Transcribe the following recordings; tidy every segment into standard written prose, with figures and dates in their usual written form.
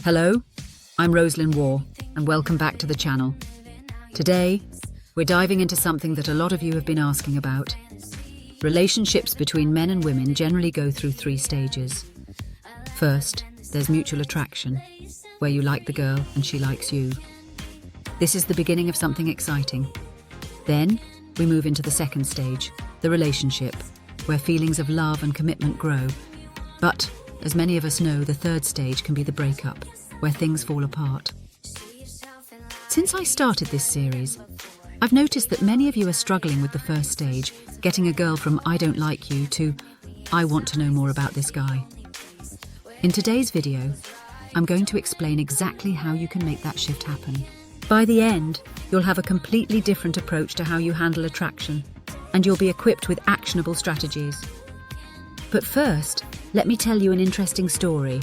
Hello, I'm Rosalind Waugh, and welcome back to the channel. Today, we're diving into something that a lot of you have been asking about. Relationships between men and women generally go through 3 stages. First, there's mutual attraction, where you like the girl and she likes you. This is the beginning of something exciting. Then, we move into the second stage, the relationship, where feelings of love and commitment grow. But, as many of us know, the third stage can be the breakup, where things fall apart. Since I started this series, I've noticed that many of you are struggling with the first stage, getting a girl from "I don't like you" to "I want to know more about this guy." In today's video, I'm going to explain exactly how you can make that shift happen. By the end, you'll have a completely different approach to how you handle attraction, and you'll be equipped with actionable strategies. But first, let me tell you an interesting story.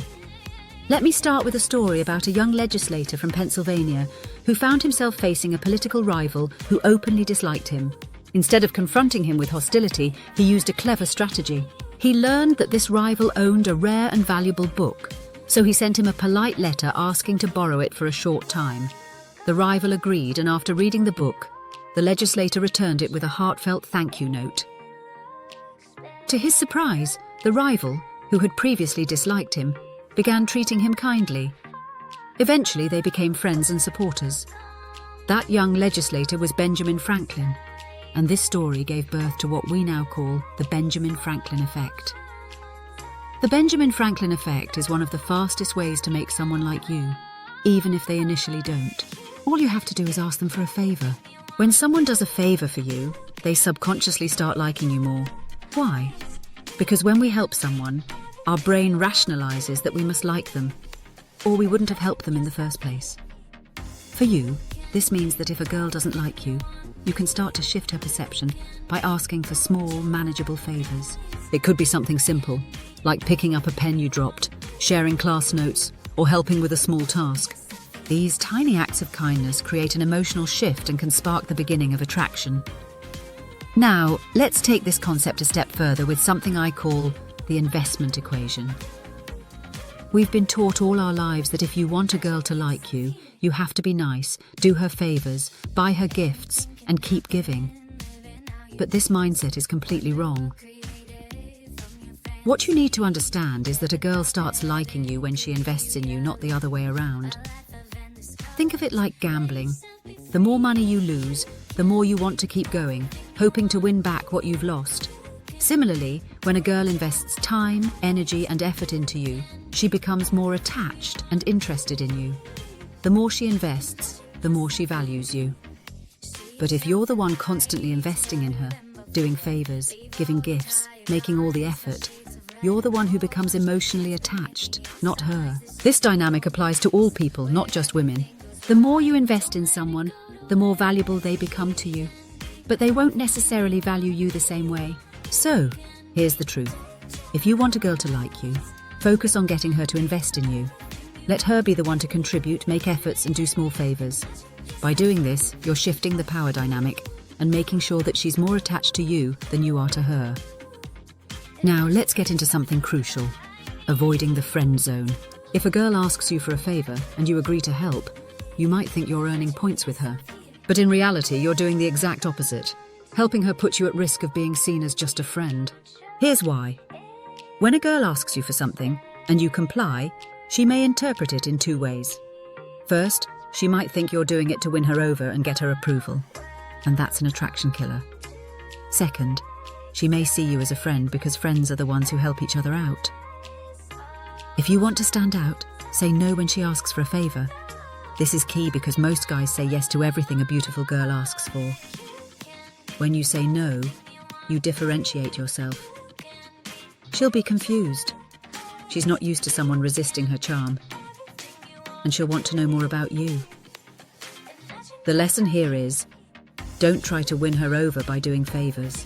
Let me start with a story about a young legislator from Pennsylvania who found himself facing a political rival who openly disliked him. Instead of confronting him with hostility, he used a clever strategy. He learned that this rival owned a rare and valuable book, so he sent him a polite letter asking to borrow it for a short time. The rival agreed, and after reading the book, the legislator returned it with a heartfelt thank you note. To his surprise, the rival, who had previously disliked him, began treating him kindly. Eventually, they became friends and supporters. That young legislator was Benjamin Franklin, and this story gave birth to what we now call the Benjamin Franklin effect. The Benjamin Franklin effect is one of the fastest ways to make someone like you, even if they initially don't. All you have to do is ask them for a favor. When someone does a favor for you, they subconsciously start liking you more. Why? Because when we help someone, our brain rationalizes that we must like them, or we wouldn't have helped them in the first place. For you, this means that if a girl doesn't like you, you can start to shift her perception by asking for small, manageable favors. It could be something simple, like picking up a pen you dropped, sharing class notes, or helping with a small task. These tiny acts of kindness create an emotional shift and can spark the beginning of attraction. Now, let's take this concept a step further with something I call the investment equation. We've been taught all our lives that if you want a girl to like you, you have to be nice, do her favors, buy her gifts, and keep giving. But this mindset is completely wrong. What you need to understand is that a girl starts liking you when she invests in you, not the other way around. Think of it like gambling. The more money you lose, the more you want to keep going, hoping to win back what you've lost. Similarly, when a girl invests time, energy, and effort into you, she becomes more attached and interested in you. The more she invests, the more she values you. But if you're the one constantly investing in her, doing favors, giving gifts, making all the effort, you're the one who becomes emotionally attached, not her. This dynamic applies to all people, not just women. The more you invest in someone, the more valuable they become to you. But they won't necessarily value you the same way. So, here's the truth. If you want a girl to like you, focus on getting her to invest in you. Let her be the one to contribute, make efforts, and do small favors. By doing this, you're shifting the power dynamic and making sure that she's more attached to you than you are to her. Now, let's get into something crucial: avoiding the friend zone. If a girl asks you for a favor and you agree to help, you might think you're earning points with her. But in reality, you're doing the exact opposite. Helping her puts you at risk of being seen as just a friend. Here's why. When a girl asks you for something and you comply, she may interpret it in 2 ways. First, she might think you're doing it to win her over and get her approval, and that's an attraction killer. Second, she may see you as a friend because friends are the ones who help each other out. If you want to stand out, say no when she asks for a favor. This is key because most guys say yes to everything a beautiful girl asks for. When you say no, you differentiate yourself. She'll be confused. She's not used to someone resisting her charm, and she'll want to know more about you. The lesson here is, don't try to win her over by doing favors.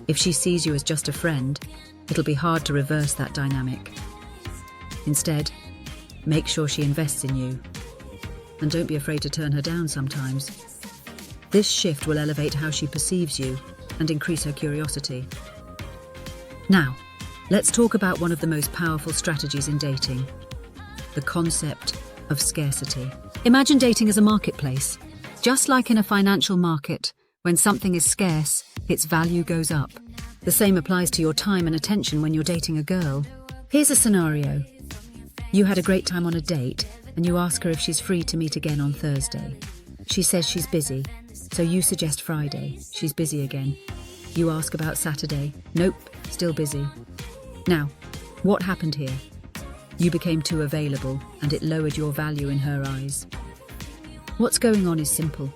If she sees you as just a friend, it'll be hard to reverse that dynamic. Instead, make sure she invests in you. And don't be afraid to turn her down sometimes. This shift will elevate how she perceives you and increase her curiosity. Now, let's talk about one of the most powerful strategies in dating: the concept of scarcity. Imagine dating as a marketplace. Just like in a financial market, when something is scarce, its value goes up. The same applies to your time and attention when you're dating a girl. Here's a scenario. You had a great time on a date, and you ask her if she's free to meet again on Thursday. She says she's busy, so you suggest Friday. She's busy again. You ask about Saturday. Nope, still busy. Now, what happened here? You became too available, and it lowered your value in her eyes. What's going on is simple.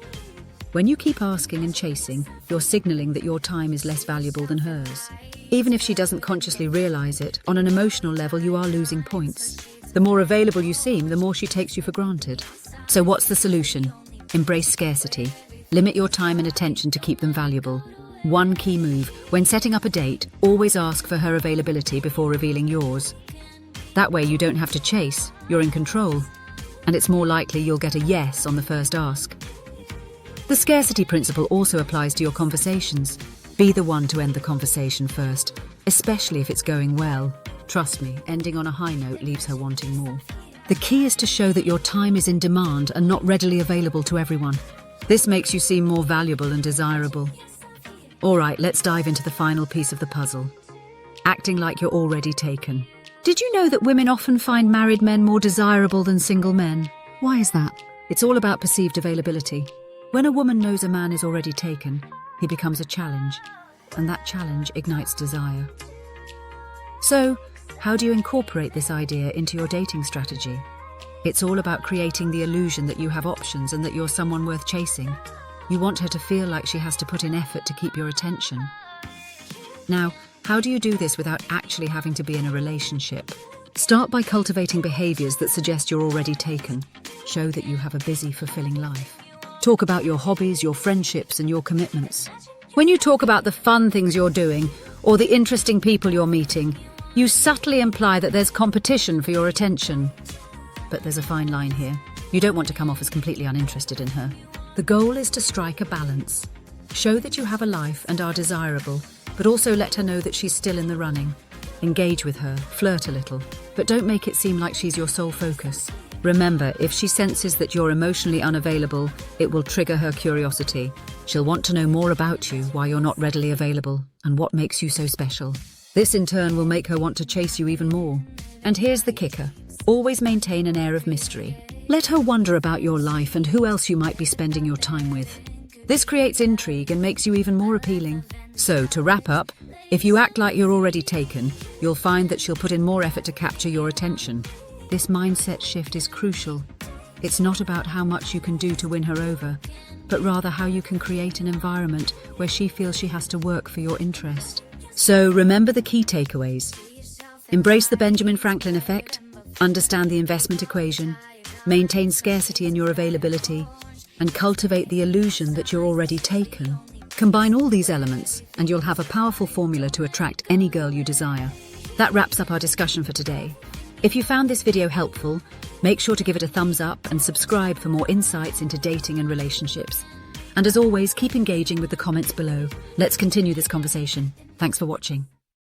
When you keep asking and chasing, you're signaling that your time is less valuable than hers. Even if she doesn't consciously realize it, on an emotional level you are losing points. The more available you seem, the more she takes you for granted. So what's the solution? Embrace scarcity. Limit your time and attention to keep them valuable. One key move: when setting up a date, always ask for her availability before revealing yours. That way you don't have to chase, you're in control. And it's more likely you'll get a yes on the first ask. The scarcity principle also applies to your conversations. Be the one to end the conversation first, especially if it's going well. Trust me, ending on a high note leaves her wanting more. The key is to show that your time is in demand and not readily available to everyone. This makes you seem more valuable and desirable. All right, let's dive into the final piece of the puzzle. Acting like you're already taken. Did you know that women often find married men more desirable than single men? Why is that? It's all about perceived availability. When a woman knows a man is already taken, he becomes a challenge, and that challenge ignites desire. So, how do you incorporate this idea into your dating strategy? It's all about creating the illusion that you have options and that you're someone worth chasing. You want her to feel like she has to put in effort to keep your attention. Now, how do you do this without actually having to be in a relationship? Start by cultivating behaviors that suggest you're already taken. Show that you have a busy, fulfilling life. Talk about your hobbies, your friendships, and your commitments. When you talk about the fun things you're doing or the interesting people you're meeting, you subtly imply that there's competition for your attention. But there's a fine line here. You don't want to come off as completely uninterested in her. The goal is to strike a balance. Show that you have a life and are desirable, but also let her know that she's still in the running. Engage with her, flirt a little, but don't make it seem like she's your sole focus. Remember, if she senses that you're emotionally unavailable, it will trigger her curiosity. She'll want to know more about you, why you're not readily available, and what makes you so special. This in turn will make her want to chase you even more. And here's the kicker. Always maintain an air of mystery. Let her wonder about your life and who else you might be spending your time with. This creates intrigue and makes you even more appealing. So, to wrap up, if you act like you're already taken, you'll find that she'll put in more effort to capture your attention. This mindset shift is crucial. It's not about how much you can do to win her over, but rather how you can create an environment where she feels she has to work for your interest. So remember the key takeaways. Embrace the Benjamin Franklin effect, understand the investment equation, maintain scarcity in your availability, and cultivate the illusion that you're already taken. Combine all these elements, and you'll have a powerful formula to attract any girl you desire. That wraps up our discussion for today. If you found this video helpful, make sure to give it a thumbs up and subscribe for more insights into dating and relationships. And as always, keep engaging with the comments below. Let's continue this conversation. Thanks for watching.